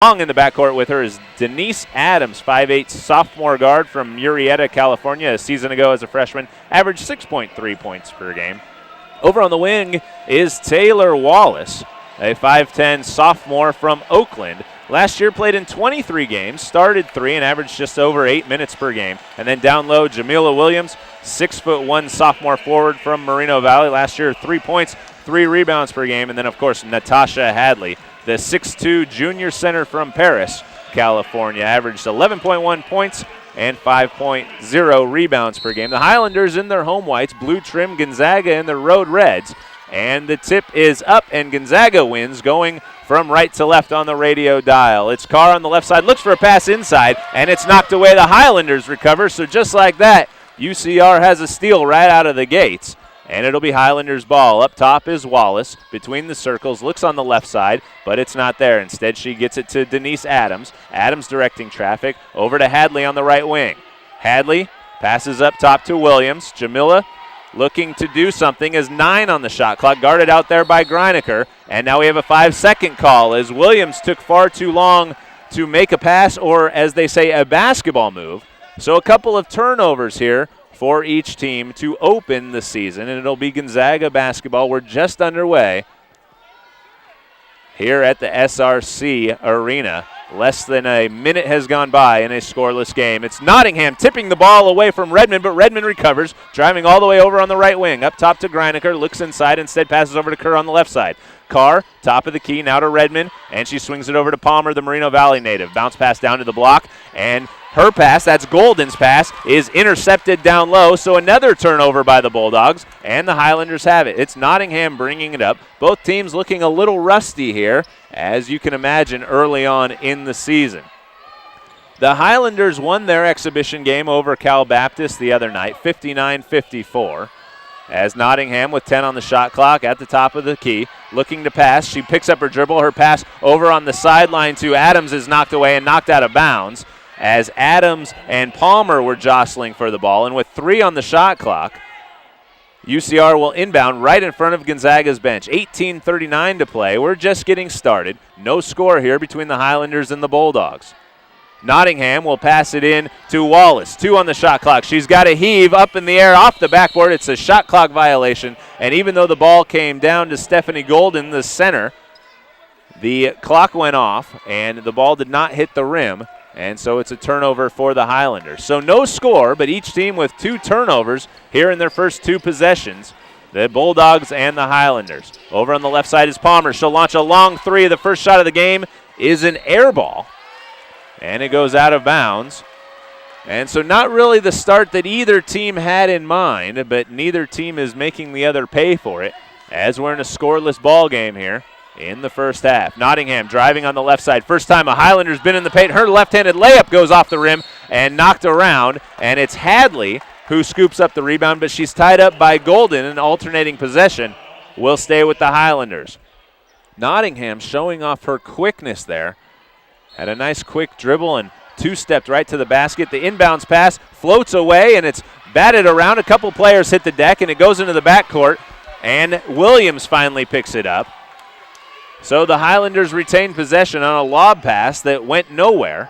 In the backcourt with her is Denise Adams, 5'8", sophomore guard from Murrieta, California. A season ago as a freshman, averaged 6.3 points per game. Over on the wing is Taylor Wallace, a 5'10", sophomore from Oakland. Last year played in 23 games, started 3 and averaged just over 8 minutes per game. And then down low, Jamila Williams, 6'1", sophomore forward from Moreno Valley. Last year, 3 points, 3 rebounds per game. And then, of course, Natasha Hadley, the 6'2" junior center from Paris, California, averaged 11.1 points and 5.0 rebounds per game. The Highlanders in their home whites, blue trim, Gonzaga in their road reds. And the tip is up, and Gonzaga wins, going from right to left on the radio dial. It's Carr on the left side, looks for a pass inside, and it's knocked away. The Highlanders recover, so just like that, UCR has a steal right out of the gates. And it'll be Highlanders ball. Up top is Wallace between the circles, looks on the left side, but it's not there. Instead, she gets it to Denise Adams. Adams directing traffic over to Hadley on the right wing. Hadley passes up top to Williams. Jamila looking to do something as 9 on the shot clock, guarded out there by Greiniker. And now we have a 5-second call as Williams took far too long to make a pass, or as they say, a basketball move. So a couple of turnovers here for each team to open the season, and it'll be Gonzaga basketball. We're just underway here at the SRC Arena. Less than a minute has gone by in a scoreless game. It's Nottingham tipping the ball away from Redmond, but Redmond recovers, driving all the way over on the right wing. Up top to Greiniker, looks inside, instead passes over to Kerr on the left side. Carr, top of the key, now to Redmond, and she swings it over to Palmer, the Moreno Valley native. Bounce pass down to the block, and her pass, that's Golden's pass, is intercepted down low, so another turnover by the Bulldogs, and the Highlanders have it. It's Nottingham bringing it up. Both teams looking a little rusty here, as you can imagine, early on in the season. The Highlanders won their exhibition game over Cal Baptist the other night, 59-54. As Nottingham with 10 on the shot clock at the top of the key, looking to pass. She picks up her dribble. Her pass over on the sideline to Adams is knocked away and knocked out of bounds, as Adams and Palmer were jostling for the ball. And with 3 on the shot clock, UCR will inbound right in front of Gonzaga's bench. 18:39 to play. We're just getting started. No score here between the Highlanders and the Bulldogs. Nottingham will pass it in to Wallace. 2 on the shot clock. She's got a heave up in the air off the backboard. It's a shot clock violation. And even though the ball came down to Stephanie Golden, the center, the clock went off and the ball did not hit the rim. And so it's a turnover for the Highlanders. So no score, but each team with 2 turnovers here in their first 2 possessions. The Bulldogs and the Highlanders. Over on the left side is Palmer. She'll launch a long 3. The first shot of the game is an air ball. And it goes out of bounds. And so not really the start that either team had in mind, but neither team is making the other pay for it, as we're in a scoreless ball game here in the first half. Nottingham driving on the left side. First time a Highlander's been in the paint. Her left-handed layup goes off the rim and knocked around, and it's Hadley who scoops up the rebound, but she's tied up by Golden. An alternating possession will stay with the Highlanders. Nottingham showing off her quickness there. Had a nice quick dribble and 2-stepped right to the basket. The inbounds pass floats away, and it's batted around. A couple players hit the deck, and it goes into the backcourt, and Williams finally picks it up. So the Highlanders retain possession on a lob pass that went nowhere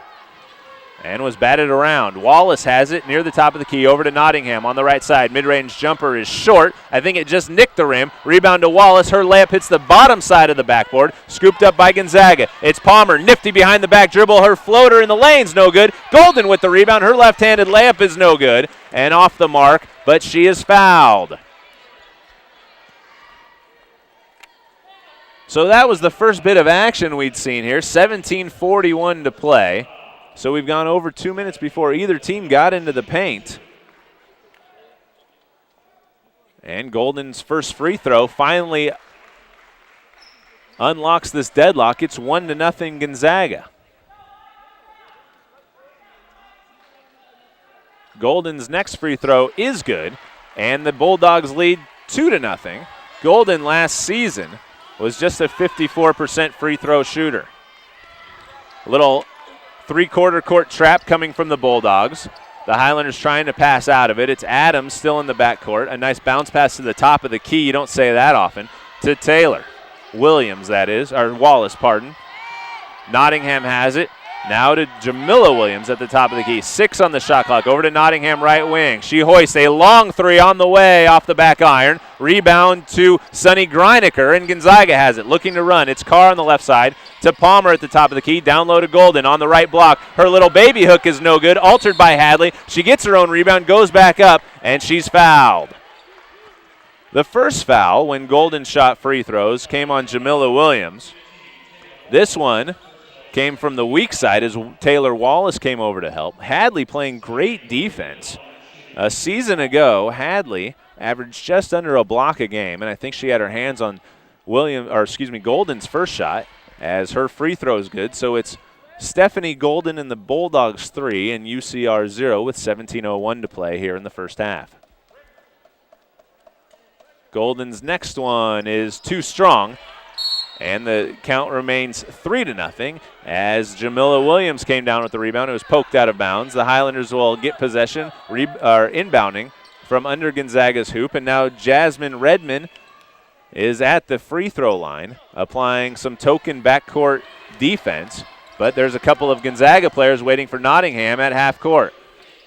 and was batted around. Wallace has it near the top of the key over to Nottingham on the right side. Mid-range jumper is short. I think it just nicked the rim. Rebound to Wallace. Her layup hits the bottom side of the backboard. Scooped up by Gonzaga. It's Palmer, nifty behind the back dribble. Her floater in the lane's no good. Golden with the rebound. Her left-handed layup is no good and off the mark, but she is fouled. So that was the first bit of action we'd seen here. 17:41 to play. So we've gone over 2 minutes before either team got into the paint. And Golden's first free throw finally unlocks this deadlock. It's 1-0 Gonzaga. Golden's next free throw is good, and the Bulldogs lead 2-0. Golden last season was just a 54% free throw shooter. A little 3-quarter court trap coming from the Bulldogs. The Highlanders trying to pass out of it. It's Adams still in the backcourt. A nice bounce pass to the top of the key. You don't say that often. To Taylor. Williams, that is. Or Wallace, pardon. Nottingham has it. Now to Jamila Williams at the top of the key. 6 on the shot clock. Over to Nottingham right wing. She hoists a long three on the way off the back iron. Rebound to Sunny Greiniker, and Gonzaga has it. Looking to run. It's Carr on the left side to Palmer at the top of the key. Down low to Golden on the right block. Her little baby hook is no good. Altered by Hadley. She gets her own rebound, goes back up, and she's fouled. The first foul when Golden shot free throws came on Jamila Williams. This one came from the weak side as Taylor Wallace came over to help. Hadley playing great defense. A season ago, Hadley averaged just under a block a game, and I think she had her hands on Golden's first shot as her free throw is good. So it's Stephanie Golden and the Bulldogs 3 and UCR 0 with 17:01 to play here in the first half. Golden's next one is too strong. And the count remains 3-0 as Jamila Williams came down with the rebound. It was poked out of bounds. The Highlanders will get possession, inbounding from under Gonzaga's hoop. And now Jasmine Redmond is at the free throw line, applying some token backcourt defense. But there's a couple of Gonzaga players waiting for Nottingham at half court.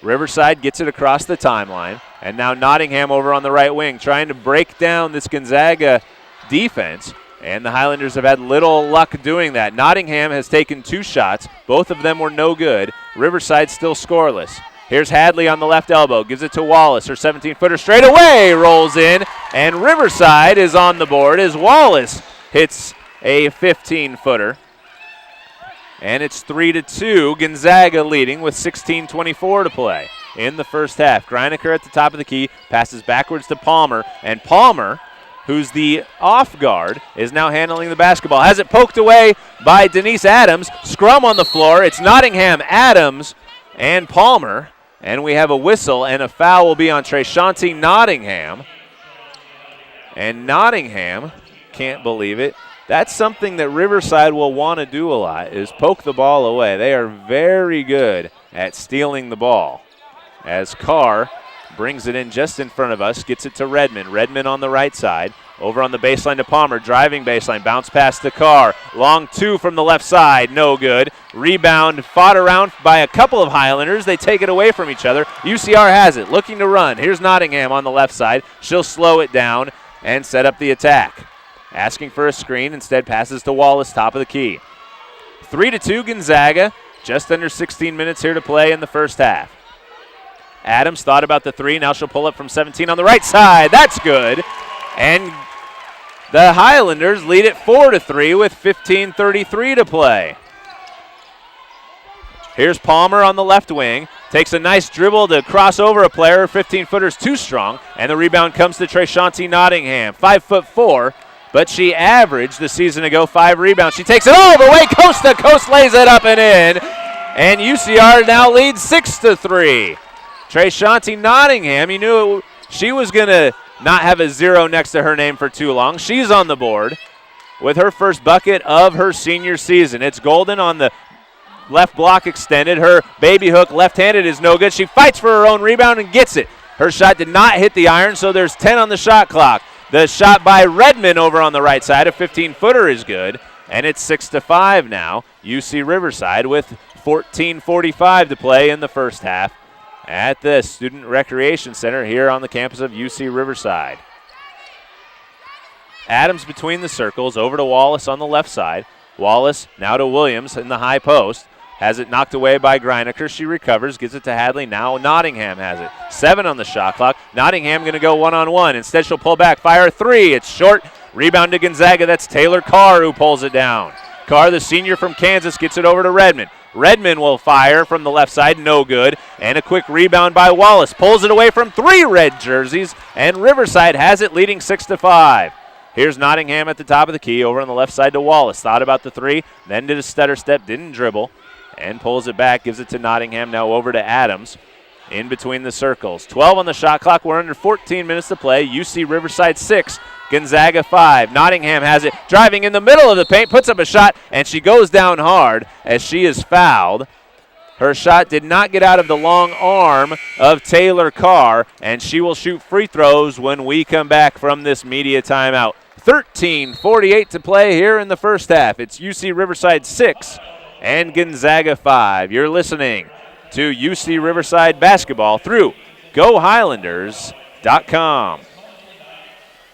Riverside gets it across the timeline. And now Nottingham over on the right wing, trying to break down this Gonzaga defense. And the Highlanders have had little luck doing that. Nottingham has taken 2 shots. Both of them were no good. Riverside still scoreless. Here's Hadley on the left elbow. Gives it to Wallace. Her 17-footer straight away rolls in. And Riverside is on the board as Wallace hits a 15-footer. And it's 3-2. Gonzaga leading with 16:24 to play in the first half. Greiniker at the top of the key. Passes backwards to Palmer. And Palmer, who's the off guard, is now handling the basketball. Has it poked away by Denise Adams. Scrum on the floor. It's Nottingham, Adams, and Palmer. And we have a whistle, and a foul will be on Trayshanti Nottingham. And Nottingham can't believe it. That's something that Riverside will want to do a lot, is poke the ball away. They are very good at stealing the ball. As Carr brings it in just in front of us, gets it to Redmond. Redmond on the right side. Over on the baseline to Palmer, driving baseline, bounce pass to Carr. Long 2 from the left side, no good. Rebound fought around by a couple of Highlanders. They take it away from each other. UCR has it, looking to run. Here's Nottingham on the left side. She'll slow it down and set up the attack. Asking for a screen, instead passes to Wallace, top of the key. 3-2 Gonzaga, just under 16 minutes here to play in the first half. Adams thought about the 3. Now she'll pull up from 17 on the right side. That's good. And the Highlanders lead it 4-3 with 15:33 to play. Here's Palmer on the left wing. Takes a nice dribble to cross over a player. 15-footer's too strong. And the rebound comes to Trayshanti Nottingham. 5'4", but she averaged the season ago 5 rebounds. She takes it all the way coast to coast, lays it up and in. And UCR now leads 6-3. Trayshanti Nottingham, you knew she was going to not have a 0 next to her name for too long. She's on the board with her first bucket of her senior season. It's Golden on the left block extended. Her baby hook left-handed is no good. She fights for her own rebound and gets it. Her shot did not hit the iron, so there's 10 on the shot clock. The shot by Redmond over on the right side, a 15-footer is good, and it's 6-5 now. UC Riverside with 14:45 to play in the first half at the Student Recreation Center here on the campus of UC Riverside. Adams between the circles, over to Wallace on the left side. Wallace now to Williams in the high post. Has it knocked away by Greiniker. She recovers, gives it to Hadley. Now Nottingham has it. 7 on the shot clock. Nottingham going to go one-on-one. Instead, she'll pull back, fire 3. It's short. Rebound to Gonzaga. That's Taylor Carr who pulls it down. Carr, the senior from Kansas, gets it over to Redmond. Redmond will fire from the left side, no good. And a quick rebound by Wallace. Pulls it away from 3 red jerseys, and Riverside has it leading 6-5. Here's Nottingham at the top of the key, over on the left side to Wallace. Thought about the 3, then did a stutter step, didn't dribble, and pulls it back, gives it to Nottingham, now over to Adams. In between the circles. 12 on the shot clock. We're under 14 minutes to play. UC Riverside 6, Gonzaga 5. Nottingham has it, driving in the middle of the paint, puts up a shot, and she goes down hard as she is fouled. Her shot did not get out of the long arm of Taylor Carr, and she will shoot free throws when we come back from this media timeout. 13:48 to play here in the first half. It's UC Riverside 6, and Gonzaga 5. You're listening to UC Riverside basketball through GoHighlanders.com.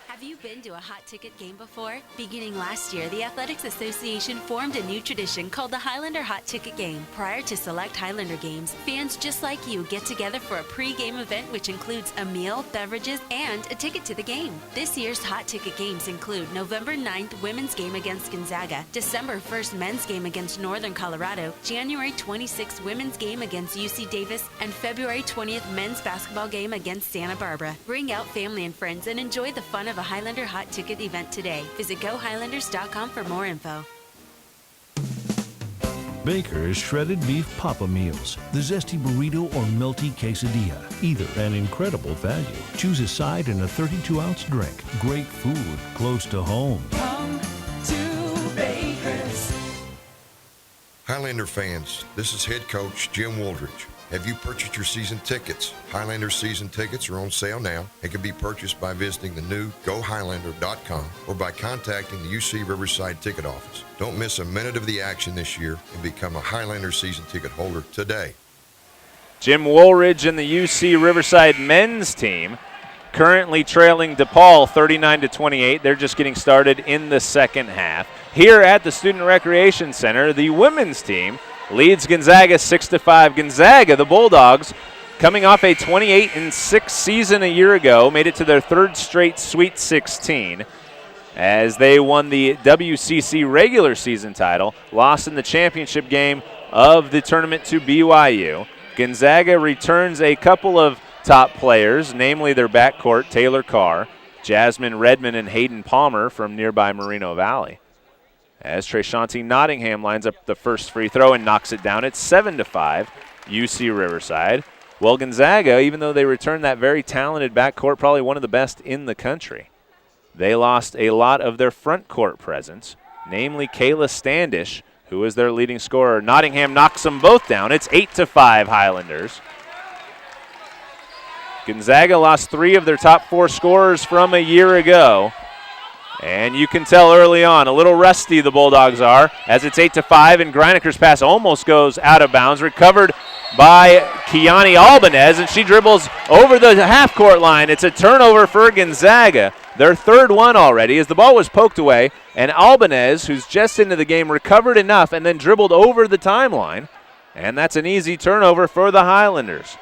Have you been to a hot ticket game before? Beginning last year, the Athletics Association formed a new tradition called the Highlander Hot Ticket Game. Prior to select Highlander games, fans just like you get together for a pre-game event which includes a meal, beverages, and a ticket to the game. This year's hot ticket games include November 9th women's game against Gonzaga, December 1st men's game against Northern Colorado, January 26th women's game against UC Davis, and February 20th men's basketball game against Santa Barbara. Bring out family and friends and enjoy the fun of a Highlander Hot Ticket event today. Visit GoHighlanders.com for more info. Baker's Shredded Beef Papa Meals. The zesty burrito or melty quesadilla. Either an incredible value. Choose a side and a 32-ounce drink. Great food close to home. Come to Baker's. Highlander fans, this is head coach Jim Wooldridge. Have you purchased your season tickets? Highlander season tickets are on sale now and can be purchased by visiting the new GoHighlander.com or by contacting the UC Riverside ticket office. Don't miss a minute of the action this year and become a Highlander season ticket holder today. Jim Woolridge and the UC Riverside men's team currently trailing DePaul 39-28. They're just getting started in the second half. Here at the Student Recreation Center, the women's team leads Gonzaga 6-5. Gonzaga, the Bulldogs, coming off a 28-6 season a year ago, made it to their third straight Sweet 16 as they won the WCC regular season title, lost in the championship game of the tournament to BYU. Gonzaga returns a couple of top players, namely their backcourt, Taylor Carr, Jasmine Redmond, and Hayden Palmer from nearby Moreno Valley. As Trayshanti Nottingham lines up the first free throw and knocks it down, it's 7-5, UC Riverside. Well, Gonzaga, even though they returned that very talented backcourt, probably one of the best in the country, they lost a lot of their front court presence, namely Kayla Standish, who is their leading scorer. Nottingham knocks them both down. It's 8-5 Highlanders. Gonzaga lost 3 of their top 4 scorers from a year ago. And you can tell early on, a little rusty the Bulldogs are, as it's 8-5, and Greiniker's pass almost goes out of bounds. Recovered by Keani Albanez, and she dribbles over the half-court line. It's a turnover for Gonzaga, their third one already, as the ball was poked away, and Albanez, who's just into the game, recovered enough and then dribbled over the timeline, and that's an easy turnover for the Highlanders.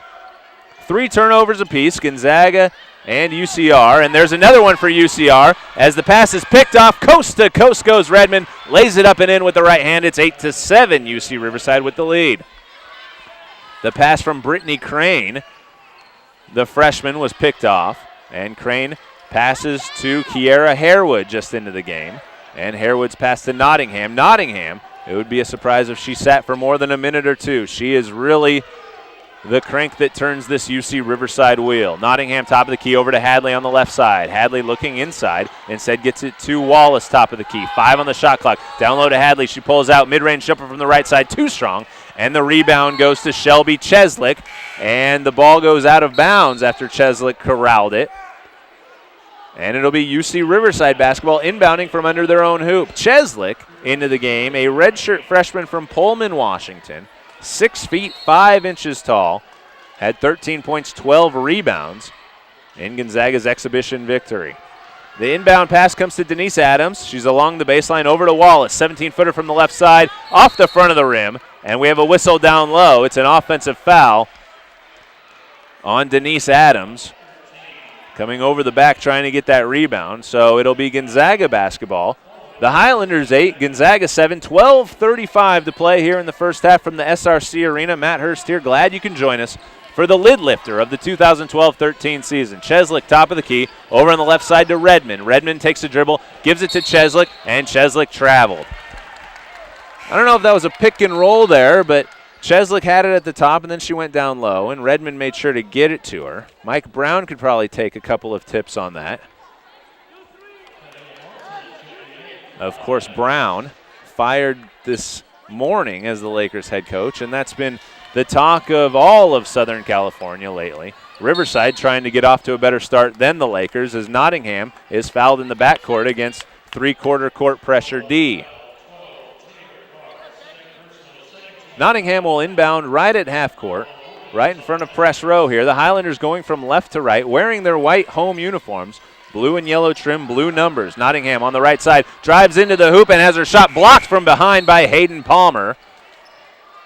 3 turnovers apiece, Gonzaga and UCR, and there's another one for UCR as the pass is picked off. Coast to coast goes Redmond, lays it up and in with the right hand. It's 8-7, UC Riverside with the lead. The pass from Brittany Crane, the freshman, was picked off, and Crane passes to Kiera Harewood just into the game, and Harewood's pass to Nottingham. Nottingham, it would be a surprise if she sat for more than a minute or two. She is really the crank that turns this UC Riverside wheel. Nottingham top of the key over to Hadley on the left side. Hadley looking inside. Instead gets it to Wallace top of the key. 5 on the shot clock. Down low to Hadley. She pulls out. Mid-range jumper from the right side. Too strong. And the rebound goes to Shelby Cheslick. And the ball goes out of bounds after Cheslick corralled it. And it'll be UC Riverside basketball inbounding from under their own hoop. Cheslick into the game. A redshirt freshman from Pullman, Washington. 6 feet 5 inches tall, had 13 points, 12 rebounds in Gonzaga's exhibition victory. The inbound pass comes to Denise Adams. She's along the baseline over to Wallace. 17-footer from the left side, off the front of the rim, and we have a whistle down low. It's an offensive foul on Denise Adams, coming over the back trying to get that rebound. So it'll be Gonzaga basketball. The Highlanders 8, Gonzaga 7, 12:35 to play here in the first half from the SRC Arena. Matt Hurst here, glad you can join us for the lid lifter of the 2012-13 season. Cheslick top of the key, over on the left side to Redmond. Redmond takes a dribble, gives it to Cheslick, and Cheslick traveled. I don't know if that was a pick and roll there, but Cheslick had it at the top, and then she went down low, and Redmond made sure to get it to her. Mike Brown could probably take a couple of tips on that. Of course, Brown fired this morning as the Lakers head coach, and that's been the talk of all of Southern California lately. Riverside trying to get off to a better start than the Lakers as Nottingham is fouled in the backcourt against three-quarter court pressure D. Nottingham will inbound right at half court, right in front of press row here. The Highlanders going from left to right, wearing their white home uniforms, blue and yellow trim, blue numbers. Nottingham on the right side drives into the hoop and has her shot blocked from behind by Hayden Palmer.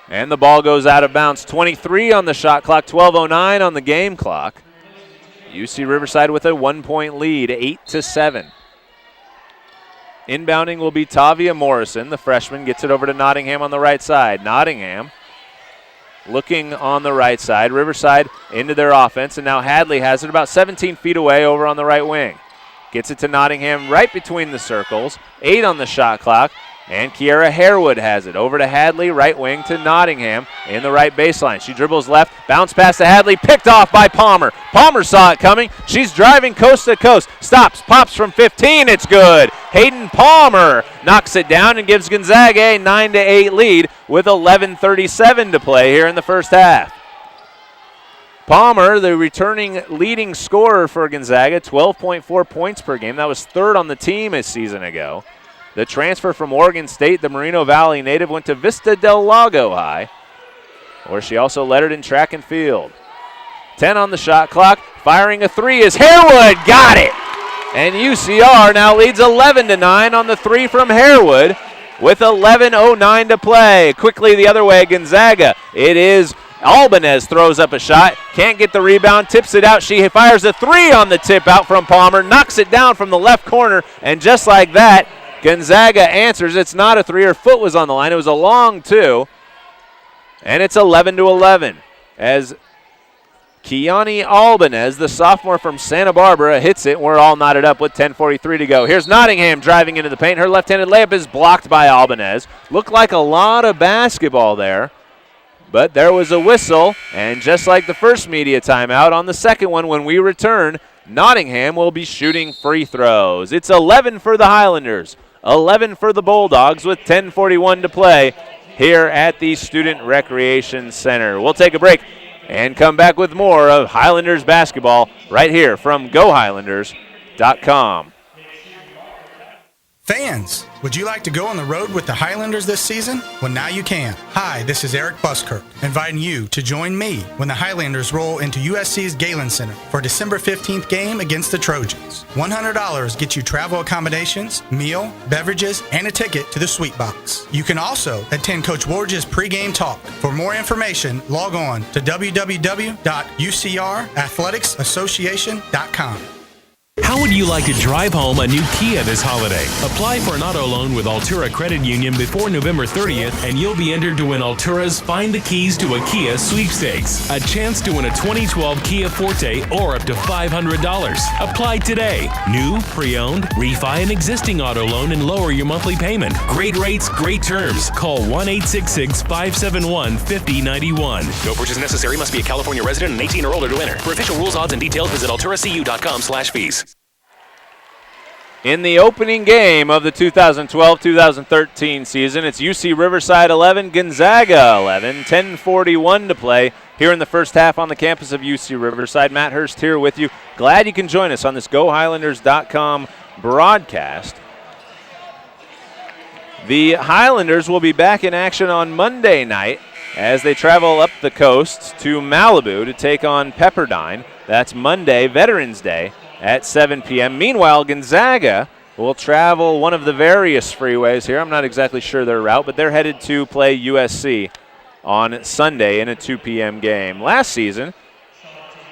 And the ball goes out of bounds. 23 on the shot clock, 12:09 on the game clock. UC Riverside with a 1-point lead, 8-7. Inbounding will be Tavia Morrison. The freshman gets it over to Nottingham on the right side. Nottingham looking on the right side. Riverside into their offense, and now Hadley has it about 17 feet away over on the right wing. Gets it to Nottingham right between the circles. 8 on the shot clock, and Kiara Harewood has it. Over to Hadley, right wing to Nottingham in the right baseline. She dribbles left, bounce pass to Hadley, picked off by Palmer. Palmer saw it coming. She's driving coast to coast. Stops, pops from 15. It's good. Hayden Palmer knocks it down and gives Gonzaga a 9-8 lead with 11:37 to play here in the first half. Palmer, the returning leading scorer for Gonzaga, 12.4 points per game. That was third on the team a season ago. The transfer from Oregon State, the Moreno Valley native, went to Vista del Lago High, where she also lettered in track and field. 10 on the shot clock. Firing a three is Harewood. Got it! And UCR now leads 11-9 on the three from Harewood with 11:09 to play. Quickly the other way, Gonzaga. It is Albanez throws up a shot. Can't get the rebound. Tips it out. She fires a three on the tip out from Palmer. Knocks it down from the left corner. And just like that, Gonzaga answers. It's not a three. Her foot was on the line. It was a long two. And it's 11-11 as Keani Albanez, the sophomore from Santa Barbara, hits it. We're all knotted up with 10:43 to go. Here's Nottingham driving into the paint. Her left-handed layup is blocked by Albanez. Looked like a lot of basketball there, but there was a whistle. And just like the first media timeout, on the second one when we return, Nottingham will be shooting free throws. It's 11 for the Highlanders, 11 for the Bulldogs with 10:41 to play here at the Student Recreation Center. We'll take a break and come back with more of Highlanders basketball right here from GoHighlanders.com. Fans, would you like to go on the road with the Highlanders this season? Well, now you can. Hi, this is Eric Buskirk, inviting you to join me when the Highlanders roll into USC's Galen Center for December 15th game against the Trojans. $100 gets you travel accommodations, meal, beverages, and a ticket to the Sweet Box. You can also attend Coach Ward's pregame talk. For more information, log on to www.ucrathletics.association.com. How would you like to drive home a new Kia this holiday? Apply for an auto loan with Altura Credit Union before November 30th, and you'll be entered to win Altura's Find the Keys to a Kia sweepstakes. A chance to win a 2012 Kia Forte or up to $500. Apply today. New, pre-owned, refi an existing auto loan and lower your monthly payment. Great rates, great terms. Call 1-866-571-5091. No purchase necessary. Must be a California resident and 18 or older to enter. For official rules, odds, and details, visit alturacu.com/fees. In the opening game of the 2012-2013 season, it's UC Riverside 11, Gonzaga 11, 10:41 to play here in the first half on the campus of UC Riverside. Matt Hurst here with you. Glad you can join us on this GoHighlanders.com broadcast. The Highlanders will be back in action on Monday night as they travel up the coast to Malibu to take on Pepperdine. That's Monday, Veterans Day, at 7 p.m. Meanwhile, Gonzaga will travel one of the various freeways here. I'm not exactly sure their route, but they're headed to play USC on Sunday in a 2 p.m. game. Last season,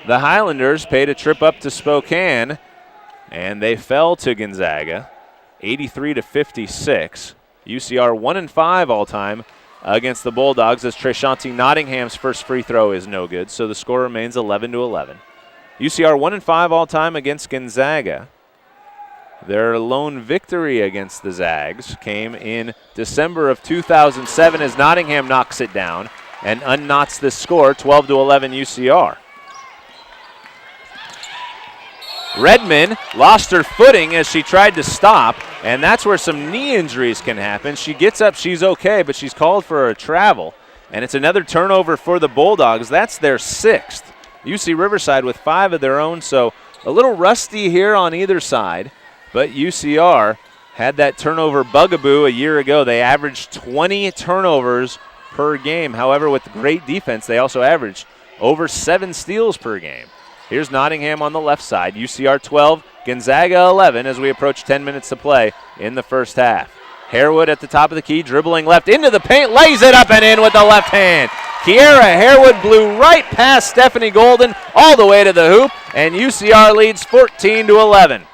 the Highlanders paid a trip up to Spokane, and they fell to Gonzaga, 83-56. UCR 1-5 all-time against the Bulldogs, as Treshanti Nottingham's first free throw is no good, so the score remains 11-11. UCR 1-5 all-time against Gonzaga. Their lone victory against the Zags came in December of 2007 as Nottingham knocks it down and unknots this score, 12-11 UCR. Redmond lost her footing as she tried to stop, and that's where some knee injuries can happen. She gets up, she's okay, but she's called for a travel, and it's another turnover for the Bulldogs. That's their 6th. UC Riverside with 5 of their own, so a little rusty here on either side, but UCR had that turnover bugaboo a year ago. They averaged 20 turnovers per game. However, with great defense, they also averaged over 7 steals per game. Here's Nottingham on the left side. UCR 12, Gonzaga 11 as we approach 10 minutes to play in the first half. Harewood at the top of the key, dribbling left into the paint, lays it up and in with the left hand. Kiera Harewood blew right past Stephanie Golden all the way to the hoop, and UCR leads 14-11.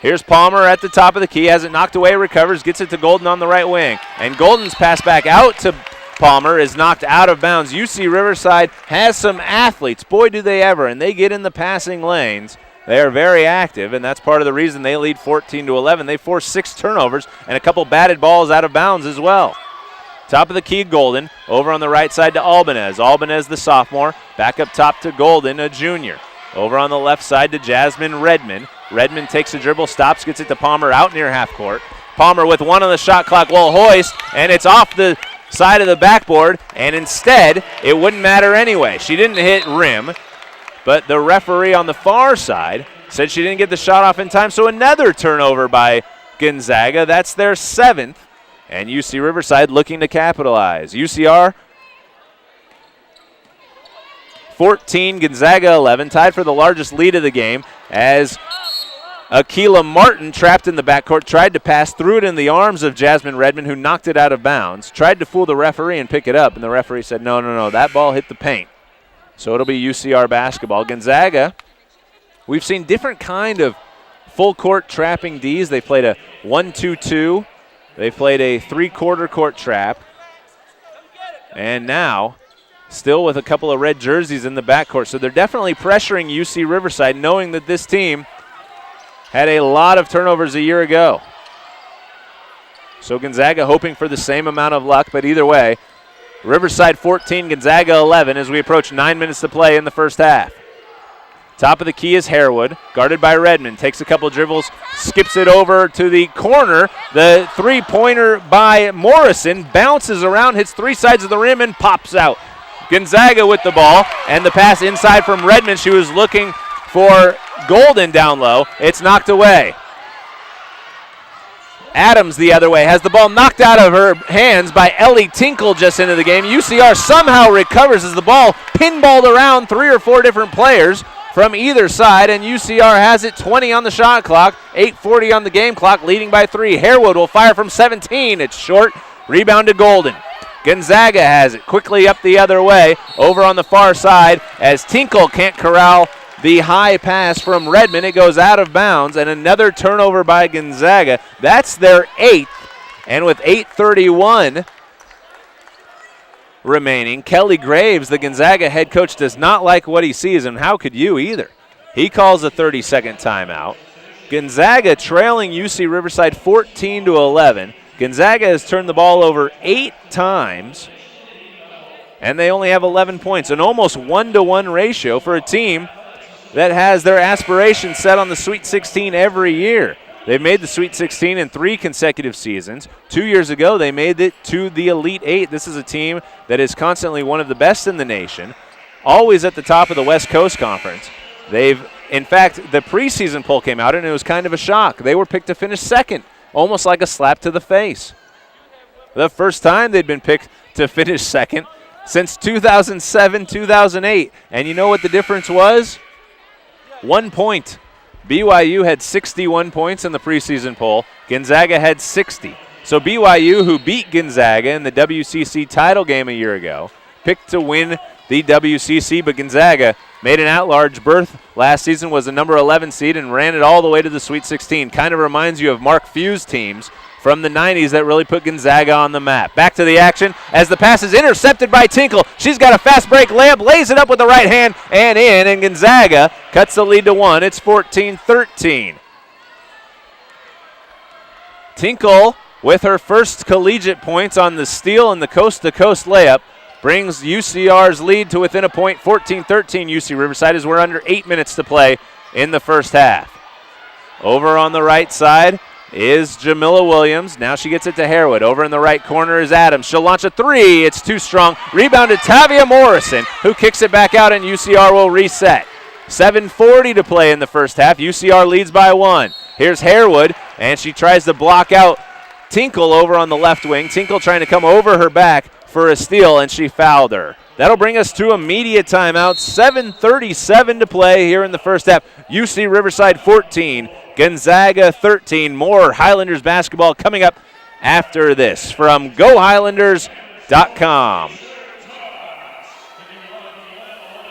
Here's Palmer at the top of the key, has it knocked away, recovers, gets it to Golden on the right wing. And Golden's pass back out to Palmer is knocked out of bounds. UC Riverside has some athletes. Boy, do they ever, and they get in the passing lanes. They are very active, and that's part of the reason they lead 14-11. They forced 6 turnovers and a couple batted balls out of bounds as well. Top of the key, Golden. Over on the right side to Albanez. Albanez, the sophomore. Back up top to Golden, a junior. Over on the left side to Jasmine Redmond. Redmond takes a dribble, stops, gets it to Palmer out near half court. Palmer with 1 on the shot clock will hoist, and it's off the side of the backboard, and instead it wouldn't matter anyway. She didn't hit rim, but the referee on the far side said she didn't get the shot off in time, so another turnover by Gonzaga. That's their 7th, and UC Riverside looking to capitalize. UCR 14, Gonzaga 11, tied for the largest lead of the game as Akila Martin, trapped in the backcourt, tried to pass, threw it in the arms of Jasmine Redmond, who knocked it out of bounds, tried to fool the referee and pick it up, and the referee said, no, that ball hit the paint. So it'll be UCR basketball. Gonzaga, we've seen different kind of full court trapping Ds. They played a 1-2-2. They played a 3-quarter court trap. And now, still with a couple of red jerseys in the backcourt. So they're definitely pressuring UC Riverside, knowing that this team had a lot of turnovers a year ago. So Gonzaga hoping for the same amount of luck, but either way, Riverside 14, Gonzaga 11 as we approach 9 minutes to play in the first half. Top of the key is Harewood, guarded by Redmond. Takes a couple dribbles, skips it over to the corner. The three-pointer by Morrison bounces around, hits 3 sides of the rim, and pops out. Gonzaga with the ball, and the pass inside from Redmond. She was looking for Golden down low. It's knocked away. Adams the other way has the ball knocked out of her hands by Ellie Tinkle just into the game. UCR somehow recovers as the ball pinballed around 3 or 4 different players from either side, and UCR has it 20 on the shot clock, 8:40 on the game clock, leading by 3. Harewood will fire from 17. It's short. Rebound to Golden. Gonzaga has it quickly up the other way over on the far side as Tinkle can't corral the high pass from Redmond. It goes out of bounds, and another turnover by Gonzaga. That's their 8th, and with 8:31 remaining, Kelly Graves, the Gonzaga head coach, does not like what he sees, and how could you either? He calls a 30-second timeout. Gonzaga trailing UC Riverside 14-11. Gonzaga has turned the ball over 8 times, and they only have 11 points, an almost 1-to-1 ratio for a team that has their aspirations set on the Sweet 16 every year. They've made the Sweet 16 in 3 consecutive seasons. 2 years ago, they made it to the Elite 8. This is a team that is constantly one of the best in the nation, always at the top of the West Coast Conference. In fact, the preseason poll came out, and it was kind of a shock. They were picked to finish 2nd, almost like a slap to the face. The first time they'd been picked to finish 2nd since 2007, 2008. And you know what the difference was? 1 point. BYU had 61 points in the preseason poll. Gonzaga had 60. So BYU, who beat Gonzaga in the WCC title game a year ago, picked to win the WCC, but Gonzaga made an at-large berth last season, was the number 11 seed, and ran it all the way to the Sweet 16. Kind of reminds you of Mark Few's teams from the 90s that really put Gonzaga on the map. Back to the action as the pass is intercepted by Tinkle. She's got a fast break layup, lays it up with the right hand and in, and Gonzaga cuts the lead to 1. It's 14-13. Tinkle with her first collegiate points on the steal and the coast-to-coast layup brings UCR's lead to within a point, 14-13 UC Riverside, as we're under 8 minutes to play in the first half. Over on the right side is Jamila Williams. Now she gets it to Harewood. Over in the right corner is Adams. She'll launch a 3. It's too strong. Rebound to Tavia Morrison, who kicks it back out, and UCR will reset. 7:40 to play in the first half. UCR leads by 1. Here's Harewood, and she tries to block out Tinkle over on the left wing. Tinkle trying to come over her back for a steal, and she fouled her. That'll bring us to a media timeout. 7:37 to play here in the first half. UC Riverside 14, Gonzaga 13. More Highlanders basketball coming up after this from GoHighlanders.com.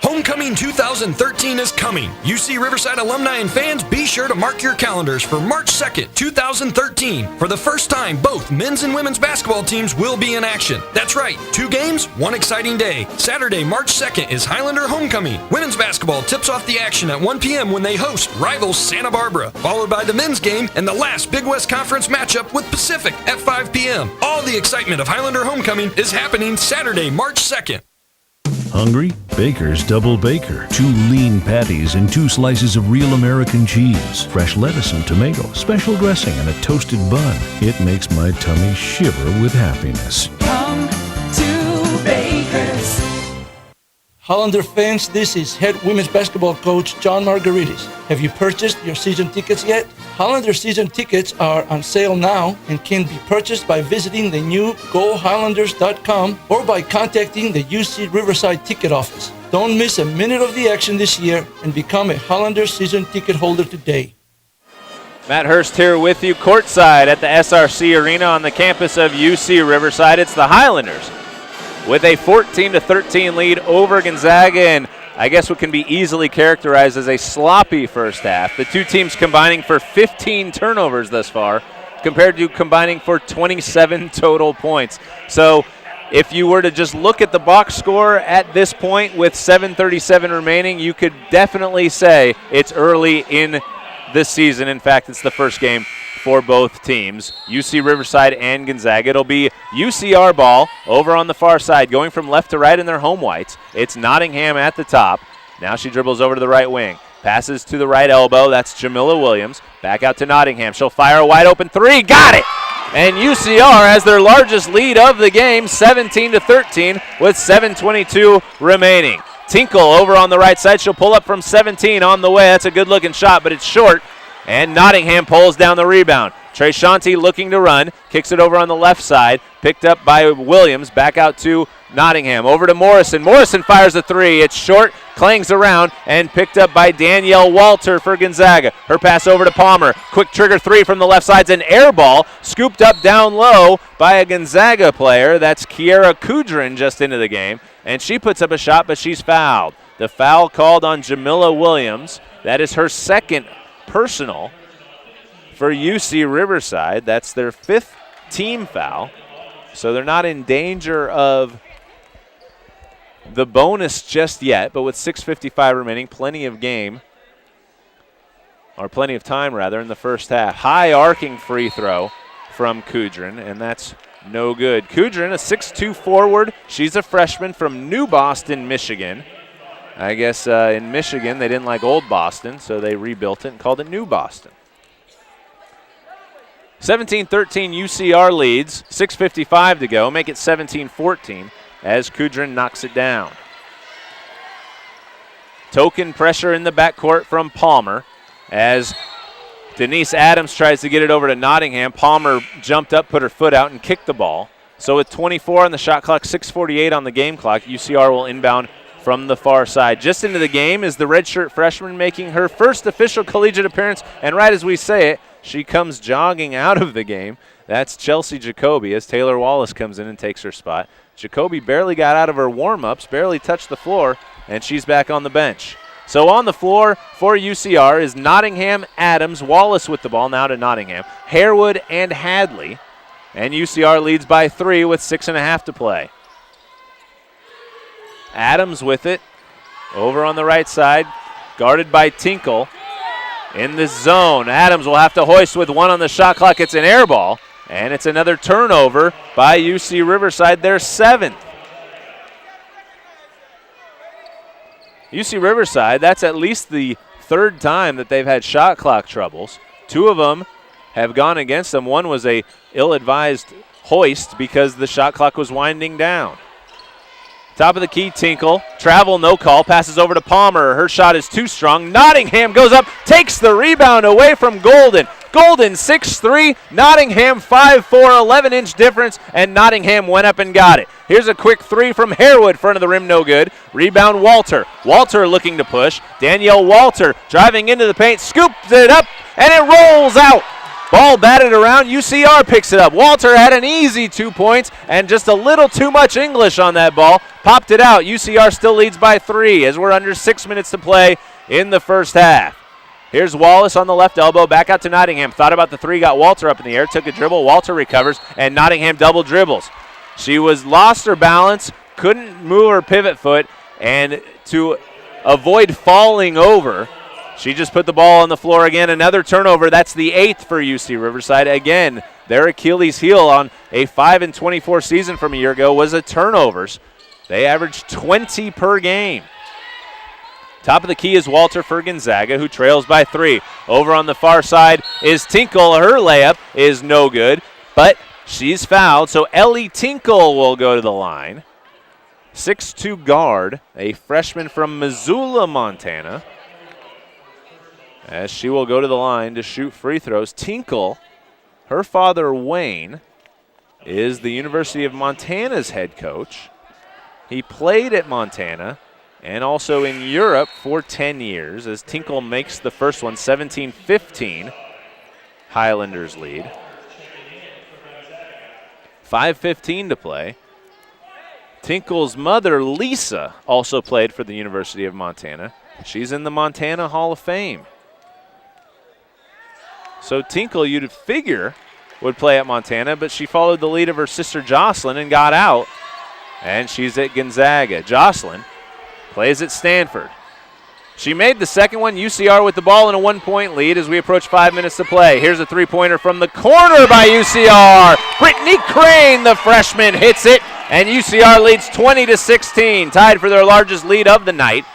Homecoming 2013 is coming. UC Riverside alumni and fans, be sure to mark your calendars for March 2nd, 2013. For the first time, both men's and women's basketball teams will be in action. That's right, 2 games, 1 exciting day. Saturday, March 2nd is Highlander Homecoming. Women's basketball tips off the action at 1 p.m. when they host rivals Santa Barbara, followed by the men's game and the last Big West Conference matchup with Pacific at 5 p.m. All the excitement of Highlander Homecoming is happening Saturday, March 2nd. Hungry? Baker's Double Baker. 2 lean patties and 2 slices of real American cheese, fresh lettuce and tomato, special dressing, and a toasted bun. It makes my tummy shiver with happiness. Come to Baker's. Hollander fans, this is head women's basketball coach John Margaritis. Have you purchased your season tickets yet? Hollander season tickets are on sale now and can be purchased by visiting the new GoHighlanders.com or by contacting the UC Riverside ticket office. Don't miss a minute of the action this year and become a Hollander season ticket holder today. Matt Hurst here with you courtside at the SRC Arena on the campus of UC Riverside. It's the Highlanders with a 14-13 lead over Gonzaga, and I guess what can be easily characterized as a sloppy first half. The two teams combining for 15 turnovers thus far compared to combining for 27 total points. So if you were to just look at the box score at this point with 7:37 remaining, you could definitely say it's early in the season. In fact, it's the first game for both teams, UC Riverside and Gonzaga. It'll be UCR ball over on the far side, going from left to right in their home whites. It's Nottingham at the top. Now she dribbles over to the right wing. Passes to the right elbow. That's Jamila Williams. Back out to Nottingham. She'll fire a wide open 3. Got it! And UCR has their largest lead of the game, 17-13, with 7:22 remaining. Tinkle over on the right side. She'll pull up from 17 on the way. That's a good-looking shot, but it's short. And Nottingham pulls down the rebound. Trey Shanti looking to run. Kicks it over on the left side. Picked up by Williams. Back out to Nottingham. Over to Morrison. Morrison fires a 3. It's short. Clangs around. And picked up by Danielle Walter for Gonzaga. Her pass over to Palmer. Quick trigger 3 from the left side. It's an air ball. Scooped up down low by a Gonzaga player. That's Kiera Kudrin just into the game. And she puts up a shot, but she's fouled. The foul called on Jamila Williams. That is her second personal for UC Riverside. That's their 5th team foul. So they're not in danger of the bonus just yet, but with 6:55 remaining, plenty of time in the first half. High arcing free throw from Kudrin, and that's no good. Kudrin, a 6'2 forward. She's a freshman from New Boston, Michigan. I guess in Michigan they didn't like Old Boston, so they rebuilt it and called it New Boston. 17-13 UCR leads, 6:55 to go, make it 17-14 as Kudrin knocks it down. Token pressure in the backcourt from Palmer as Denise Adams tries to get it over to Nottingham. Palmer jumped up, put her foot out, and kicked the ball. So with 24 on the shot clock, 6:48 on the game clock, UCR will inbound from the far side. Just into the game is the redshirt freshman making her first official collegiate appearance, and right as we say it, she comes jogging out of the game. That's Chelsea Jacoby as Taylor Wallace comes in and takes her spot. Jacoby barely got out of her warm-ups, barely touched the floor, and she's back on the bench. So on the floor for UCR is Nottingham, Adams, Wallace with the ball, now to Nottingham, Harewood, and Hadley. And UCR leads by 3 with 6.5 to play. Adams with it, over on the right side, guarded by Tinkle. In the zone, Adams will have to hoist with 1 on the shot clock. It's an air ball, and it's another turnover by UC Riverside, their 7th. UC Riverside, that's at least the 3rd time that they've had shot clock troubles. 2 of them have gone against them. One was a ill-advised hoist because the shot clock was winding down. Top of the key, Tinkle. Travel, no call. Passes over to Palmer. Her shot is too strong. Nottingham goes up, takes the rebound away from Golden. Golden 6'3", Nottingham 5'4", 11-inch difference, and Nottingham went up and got it. Here's a quick three from Harewood, front of the rim, no good. Rebound Walter. Walter looking to push. Danielle Walter driving into the paint, scoops it up, and it rolls out. Ball batted around, UCR picks it up. Walter had an easy 2 points and just a little too much English on that ball. Popped it out. UCR still leads by 3 as we're under 6 minutes to play in the first half. Here's Wallace on the left elbow, back out to Nottingham. Thought about the three, got Walter up in the air, took a dribble. Walter recovers, and Nottingham double dribbles. She lost her balance, couldn't move her pivot foot, and to avoid falling over, she just put the ball on the floor again. Another turnover. That's the 8th for UC Riverside. Again, their Achilles heel on a 5-24 season from a year ago was the turnovers. They averaged 20 per game. Top of the key is Walter for Gonzaga, who trails by 3. Over on the far side is Tinkle. Her layup is no good, but she's fouled, so Ellie Tinkle will go to the line. 6'2" guard, a freshman from Missoula, Montana, as she will go to the line to shoot free throws. Tinkle, her father Wayne, is the University of Montana's head coach. He played at Montana and also in Europe for 10 years as Tinkle makes the first one, 17-15. Highlanders lead. 5:15 to play. Tinkle's mother, Lisa, also played for the University of Montana. She's in the Montana Hall of Fame. So Tinkle, you'd figure, would play at Montana, but she followed the lead of her sister Jocelyn and got out, and she's at Gonzaga. Jocelyn plays at Stanford. She made the second one. UCR with the ball in a 1-point lead as we approach 5 minutes to play. Here's a three-pointer from the corner by UCR. Brittany Crane, the freshman, hits it, and UCR leads 20-16, tied for their largest lead of the night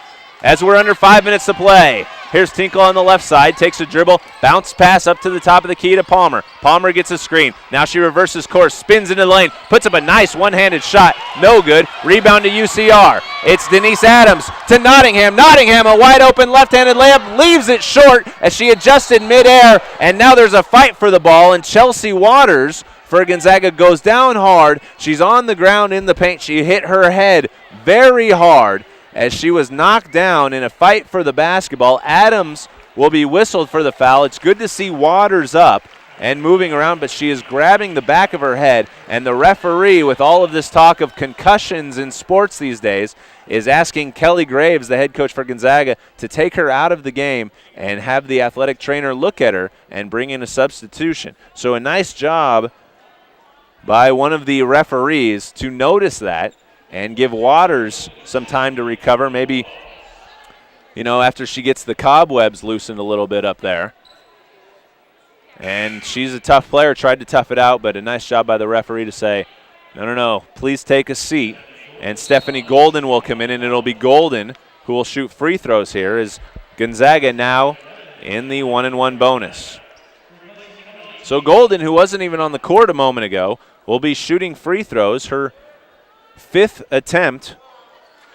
as we're under 5 minutes to play. Here's Tinkle on the left side, takes a dribble, bounce pass up to the top of the key to Palmer. Palmer gets a screen. Now she reverses course, spins into the lane, puts up a nice one-handed shot. No good. Rebound to UCR. It's Denise Adams to Nottingham. Nottingham, a wide-open left-handed layup, leaves it short as she adjusted midair, and now there's a fight for the ball, and Chelsea Waters for Gonzaga goes down hard. She's on the ground in the paint. She hit her head very hard as she was knocked down in a fight for the basketball. Adams will be whistled for the foul. It's good to see Waters up and moving around, but she is grabbing the back of her head, and the referee, with all of this talk of concussions in sports these days, is asking Kelly Graves, the head coach for Gonzaga, to take her out of the game and have the athletic trainer look at her and bring in a substitution. So a nice job by one of the referees to notice that and give Waters some time to recover, maybe, after she gets the cobwebs loosened a little bit up there. And she's a tough player, tried to tough it out, but a nice job by the referee to say, no, please take a seat. And Stephanie Golden will come in, and it'll be Golden who will shoot free throws here as Gonzaga now in the 1-and-1 bonus. So Golden, who wasn't even on the court a moment ago, will be shooting free throws. Her 5th attempt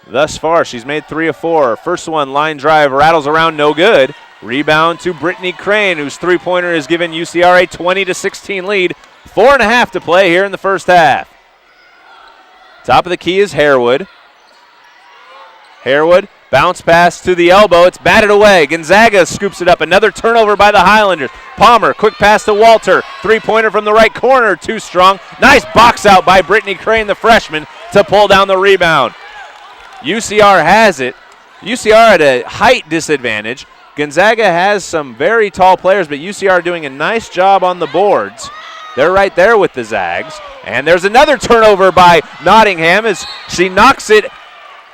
thus far. She's made 3 of 4. First one, line drive, rattles around, no good. Rebound to Brittany Crane, whose three-pointer has given UCR a 20-16 lead. 4.5 to play here in the first half. Top of the key is Harewood. Harewood, bounce pass to the elbow. It's batted away. Gonzaga scoops it up. Another turnover by the Highlanders. Palmer, quick pass to Walter. Three-pointer from the right corner, too strong. Nice box out by Brittany Crane, the freshman, to pull down the rebound. UCR has it. UCR at a height disadvantage. Gonzaga has some very tall players, but UCR doing a nice job on the boards. They're right there with the Zags. And there's another turnover by Nottingham as she knocks it.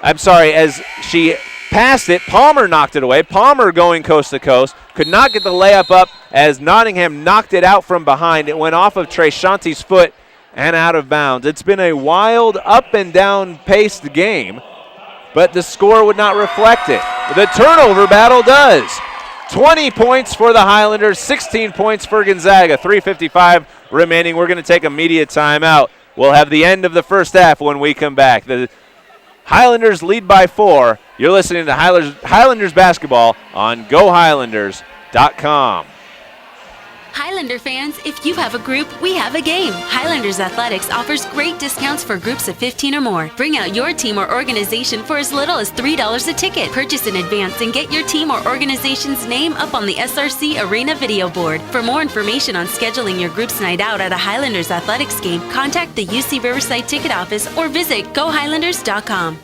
As she passed it, Palmer knocked it away. Palmer going coast to coast. Could not get the layup up as Nottingham knocked it out from behind. It went off of Trey Shanti's foot and out of bounds. It's been a wild, up and down paced game, but the score would not reflect it. The turnover battle does. 20 points for the Highlanders, 16 points for Gonzaga. 3:55 remaining. We're going to take a media timeout. We'll have the end of the first half when we come back. The Highlanders lead by 4. You're listening to Highlanders basketball on GoHighlanders.com. Highlander fans, if you have a group, we have a game. Highlanders Athletics offers great discounts for groups of 15 or more. Bring out your team or organization for as little as $3 a ticket. Purchase in advance and get your team or organization's name up on the SRC Arena video board. For more information on scheduling your group's night out at a Highlanders Athletics game, contact the UC Riverside ticket office or visit GoHighlanders.com.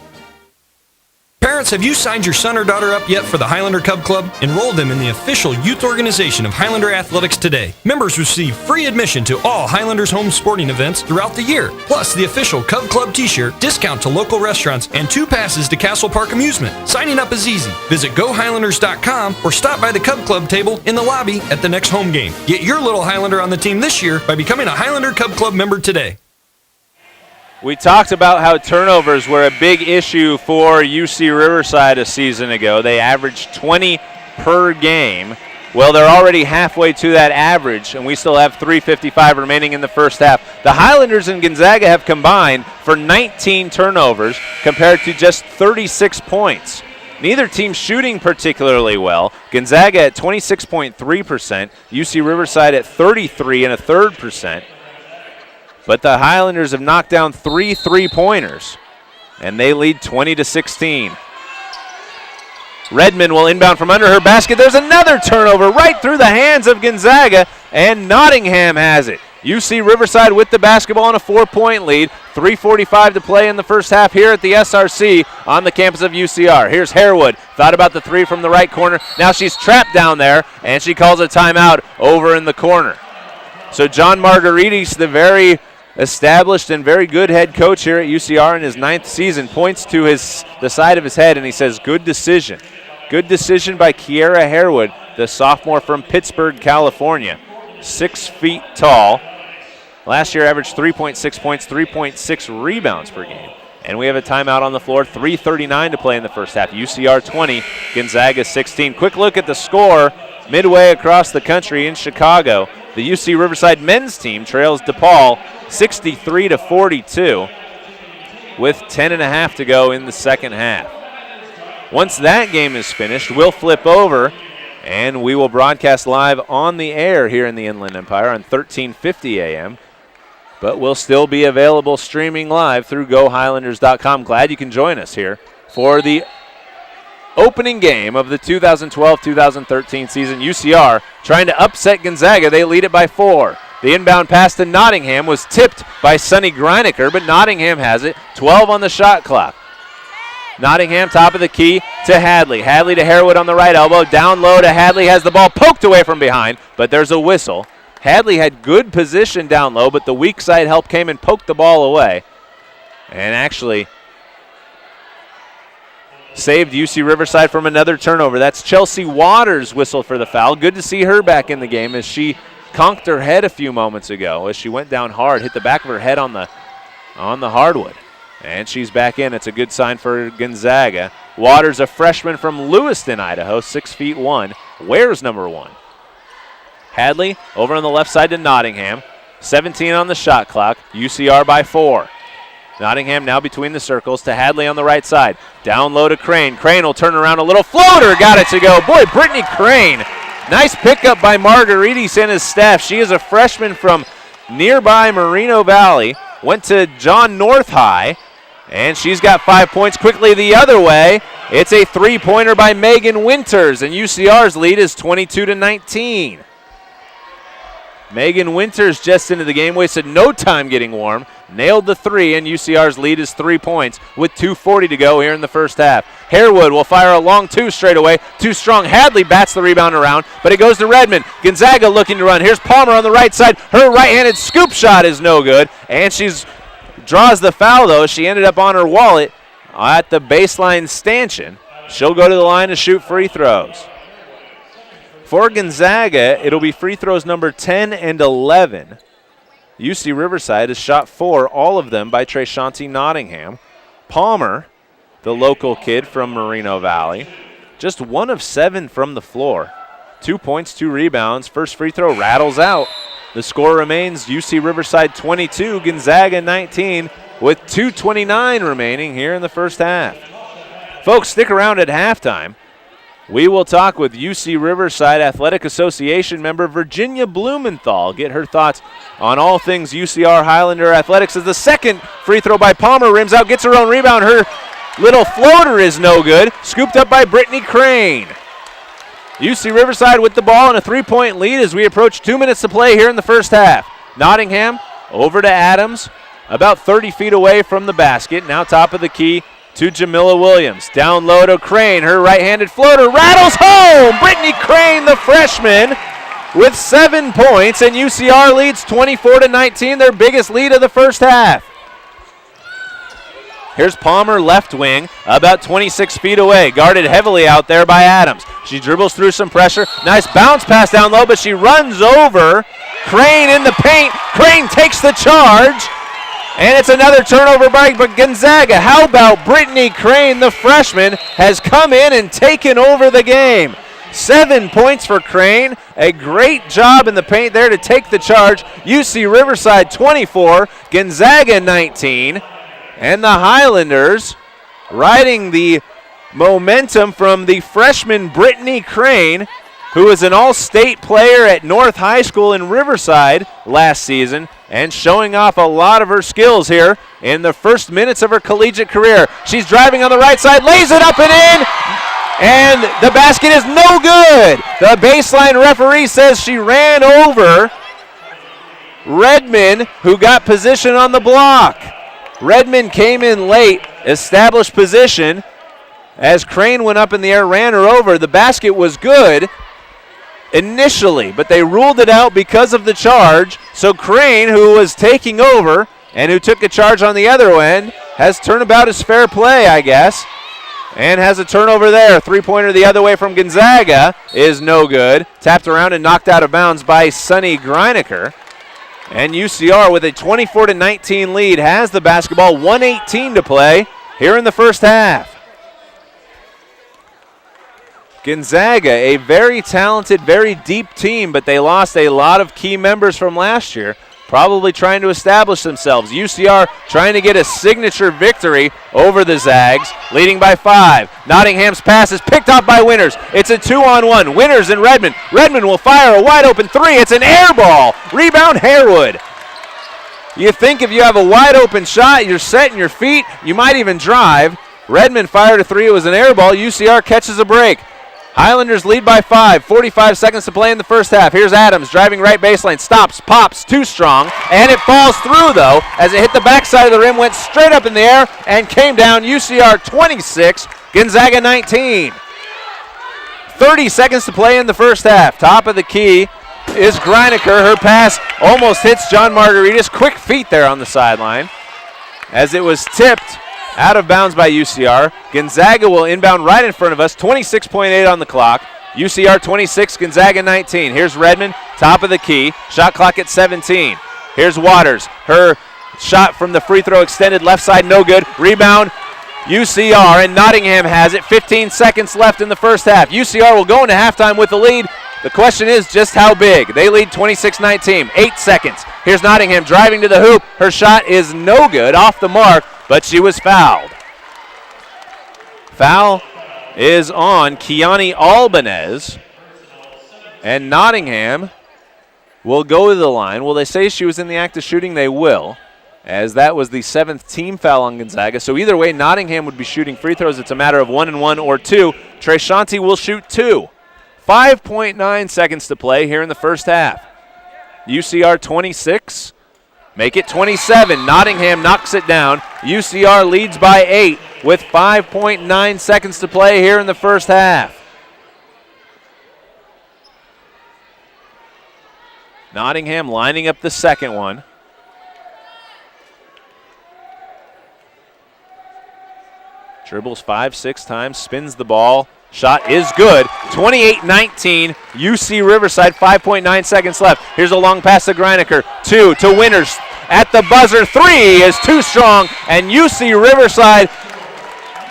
Parents, have you signed your son or daughter up yet for the Highlander Cub Club? Enroll them in the official youth organization of Highlander Athletics today. Members receive free admission to all Highlanders home sporting events throughout the year, plus the official Cub Club t-shirt, discount to local restaurants, and 2 passes to Castle Park Amusement. Signing up is easy. Visit GoHighlanders.com or stop by the Cub Club table in the lobby at the next home game. Get your little Highlander on the team this year by becoming a Highlander Cub Club member today. We talked about how turnovers were a big issue for UC Riverside a season ago. They averaged 20 per game. Well, they're already halfway to that average, and we still have 3:55 remaining in the first half. The Highlanders and Gonzaga have combined for 19 turnovers compared to just 36 points. Neither team shooting particularly well. Gonzaga at 26.3%, UC Riverside at 33.33%. But the Highlanders have knocked down 3 3-pointers, and they lead 20-16. Redmond will inbound from under her basket. There's another turnover right through the hands of Gonzaga, and Nottingham has it. UC Riverside with the basketball on a 4-point lead. 3:45 to play in the first half here at the SRC on the campus of UCR. Here's Harewood. Thought about the 3 from the right corner. Now she's trapped down there, and she calls a timeout over in the corner. So John Margaritis, the very established and very good head coach here at UCR in his 9th season, points to the side of his head and he says, good decision. Good decision by Kiera Harewood, the sophomore from Pittsburgh, California. 6 feet tall. Last year averaged 3.6 points, 3.6 rebounds per game. And we have a timeout on the floor, 3:39 to play in the first half. UCR 20, Gonzaga 16. Quick look at the score midway across the country in Chicago. The UC Riverside men's team trails DePaul 63-42 with 10.5 to go in the second half. Once that game is finished, we'll flip over and we will broadcast live on the air here in the Inland Empire on 1350 AM. But we'll still be available streaming live through GoHighlanders.com. Glad you can join us here for the opening game of the 2012-2013 season. UCR trying to upset Gonzaga. They lead it by 4. The inbound pass to Nottingham was tipped by Sonny Greiniker, but Nottingham has it. 12 on the shot clock. Nottingham top of the key to Hadley. Hadley to Harewood on the right elbow. Down low to Hadley. Has the ball poked away from behind, but there's a whistle. Hadley had good position down low, but the weak side help came and poked the ball away. And actually saved UC Riverside from another turnover. That's Chelsea Waters whistled for the foul. Good to see her back in the game as she conked her head a few moments ago as she went down hard, hit the back of her head on the hardwood. And she's back in. It's a good sign for Gonzaga. Waters, a freshman from Lewiston, Idaho, 6'1", wears number 1. Hadley over on the left side to Nottingham. 17 on the shot clock. UCR by 4. Nottingham now between the circles to Hadley on the right side. Down low to Crane. Crane will turn around a little floater. Got it to go. Boy, Brittany Crane. Nice pickup by Margaritis and his staff. She is a freshman from nearby Moreno Valley. Went to John North High. And she's got 5 points. Quickly the other way. It's a 3-pointer by Megan Winters. And UCR's lead is 22-19. Megan Winters just into the game, wasted no time getting warm, nailed the 3, and UCR's lead is 3 points with 2:40 to go here in the first half. Harewood will fire a long 2 straight away. Too strong. Hadley bats the rebound around, but it goes to Redmond. Gonzaga looking to run. Here's Palmer on the right side. Her right-handed scoop shot is no good, and she's draws the foul, though. She ended up on her wallet at the baseline stanchion. She'll go to the line to shoot free throws. For Gonzaga, it'll be free throws number 10 and 11. UC Riverside has shot 4, all of them by Trayshanti Nottingham. Palmer, the local kid from Moreno Valley, just 1 of 7 from the floor. 2 points, 2 rebounds. First free throw rattles out. The score remains UC Riverside 22, Gonzaga 19, with 2:29 remaining here in the first half. Folks, stick around at halftime. We will talk with UC Riverside Athletic Association member Virginia Blumenthal, get her thoughts on all things UCR Highlander athletics as the second free throw by Palmer rims out, gets her own rebound. Her little floater is no good, scooped up by Brittany Crane. UC Riverside with the ball and a 3-point lead as we approach 2 minutes to play here in the first half. Nottingham over to Adams, about 30 feet away from the basket. Now top of the key to Jamila Williams. Down low to Crane. Her right-handed floater rattles home. Brittany Crane, the freshman, with 7 points, and UCR leads 24-19, their biggest lead of the first half. Here's Palmer, left wing, about 26 feet away, guarded heavily out there by Adams. She dribbles through some pressure. Nice bounce pass down low, but she runs over Crane in the paint. Crane takes the charge, and it's another turnover by Gonzaga. How about Brittany Crane, the freshman, has come in and taken over the game. 7 points for Crane. A great job in the paint there to take the charge. UC Riverside 24, Gonzaga 19. And the Highlanders riding the momentum from the freshman Brittany Crane, who is an all-state player at North High School in Riverside last season and showing off a lot of her skills here in the first minutes of her collegiate career. She's driving on the right side, lays it up and in, and the basket is no good. The baseline referee says she ran over Redmond, who got position on the block. Redmond came in late, established position. As Crane went up in the air, ran her over. The basket was good initially, but they ruled it out because of the charge. So Crane, who was taking over and who took a charge on the other end, has turnabout as fair play, I guess, and has a turnover there. Three-pointer the other way from Gonzaga is no good. Tapped around and knocked out of bounds by Sunny Greiniker. And UCR with a 24-19 lead has the basketball, 1:18 to play here in the first half. Gonzaga, a very talented, very deep team, but they lost a lot of key members from last year, probably trying to establish themselves. UCR trying to get a signature victory over the Zags, leading by 5. Nottingham's pass is picked off by Winters. It's a 2-on-1. Winters and Redmond. Redmond will fire a wide-open three. It's an air ball. Rebound, Harewood. You think if you have a wide-open shot, you're setting your feet, you might even drive. Redmond fired a three. It was an air ball. UCR catches a break. Highlanders lead by 5, 45 seconds to play in the first half. Here's Adams driving right baseline, stops, pops, too strong, and it falls through though as it hit the backside of the rim, went straight up in the air and came down. UCR 26, Gonzaga 19. 30 seconds to play in the first half. Top of the key is Greiniker. Her pass almost hits John Margaritas. Quick feet there on the sideline as it was tipped out of bounds by UCR. Gonzaga will inbound right in front of us. 26.8 on the clock. UCR 26, Gonzaga 19. Here's Redmond, top of the key. Shot clock at 17. Here's Waters. Her shot from the free throw extended left side, no good. Rebound, UCR, and Nottingham has it. 15 seconds left in the first half. UCR will go into halftime with the lead. The question is just how big. They lead 26-19. 8 seconds. Here's Nottingham driving to the hoop. Her shot is no good, off the mark, but she was fouled. Foul is on Keani Albanez, and Nottingham will go to the line. Will they say she was in the act of shooting? They will, as that was the 7th team foul on Gonzaga. So either way, Nottingham would be shooting free throws. It's a matter of 1 and 1 or 2. Trey Shanti will shoot 2. 5.9 seconds to play here in the first half. UCR 26. Make it 27. Nottingham knocks it down. UCR leads by 8 with 5.9 seconds to play here in the first half. Nottingham lining up the second one. Dribbles 5-6 times, spins the ball. Shot is good. 28-19, UC Riverside, 5.9 seconds left. Here's a long pass to Greiniker. 2 to Winters. At the buzzer, 3 is too strong, and UC Riverside,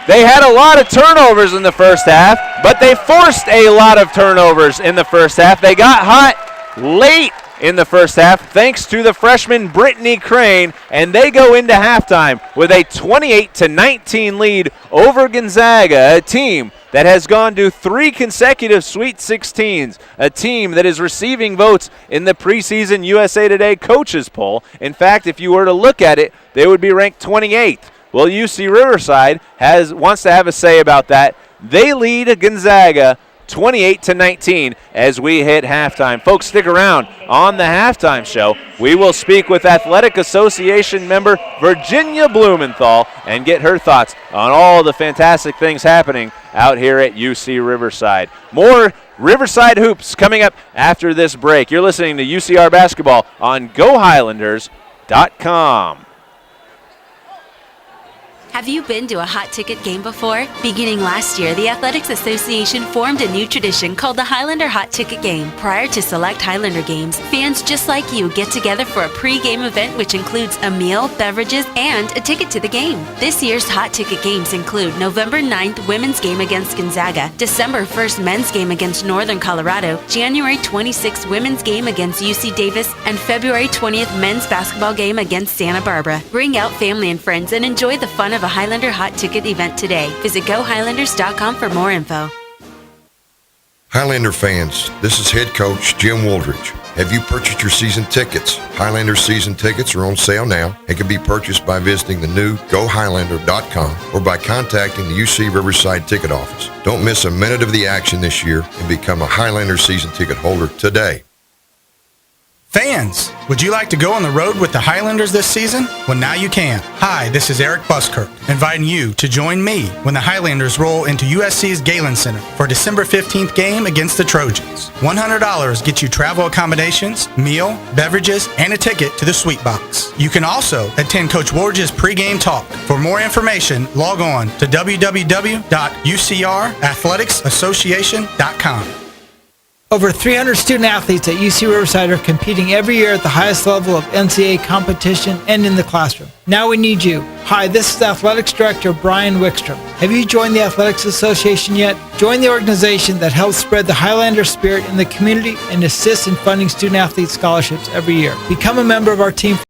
they had a lot of turnovers in the first half, but they forced a lot of turnovers in the first half. They got hot late in the first half, thanks to the freshman Brittany Crane, and they go into halftime with a 28-19 lead over Gonzaga, a team that has gone to 3 consecutive Sweet 16s, a team that is receiving votes in the preseason USA Today coaches poll. In fact, if you were to look at it, they would be ranked 28th. Well, UC Riverside wants to have a say about that. They lead Gonzaga 28-19 as we hit halftime. Folks, stick around. On the halftime show, we will speak with Athletic Association member Virginia Blumenthal and get her thoughts on all the fantastic things happening out here at UC Riverside. More Riverside hoops coming up after this break. You're listening to UCR Basketball on GoHighlanders.com. Have you been to a hot ticket game before? Beginning last year, the Athletics Association formed a new tradition called the Highlander Hot Ticket Game. Prior to select Highlander games, fans just like you get together for a pre-game event which includes a meal, beverages, and a ticket to the game. This year's hot ticket games include November 9th women's game against Gonzaga, December 1st men's game against Northern Colorado, January 26th women's game against UC Davis, and February 20th men's basketball game against Santa Barbara. Bring out family and friends and enjoy the fun of a Highlander Hot Ticket event today. Visit GoHighlanders.com for more info. Highlander fans, this is head coach Jim Woldridge. Have you purchased your season tickets? Highlander season tickets are on sale now and can be purchased by visiting the new GoHighlander.com or by contacting the UC Riverside ticket office. Don't miss a minute of the action this year and become a Highlander season ticket holder today. Fans, would you like to go on the road with the Highlanders this season? Well, now you can. Hi, this is Eric Buskirk, inviting you to join me when the Highlanders roll into USC's Galen Center for December 15th game against the Trojans. $100 gets you travel accommodations, meal, beverages, and a ticket to the Sweet Box. You can also attend Coach Woldridge's pregame talk. For more information, log on to www.ucrathletics.association.com. Over 300 student athletes at UC Riverside are competing every year at the highest level of NCAA competition and in the classroom. Now we need you. Hi, this is Athletics Director Brian Wickstrom. Have you joined the Athletics Association yet? Join the organization that helps spread the Highlander spirit in the community and assists in funding student athlete scholarships every year. Become a member of our team for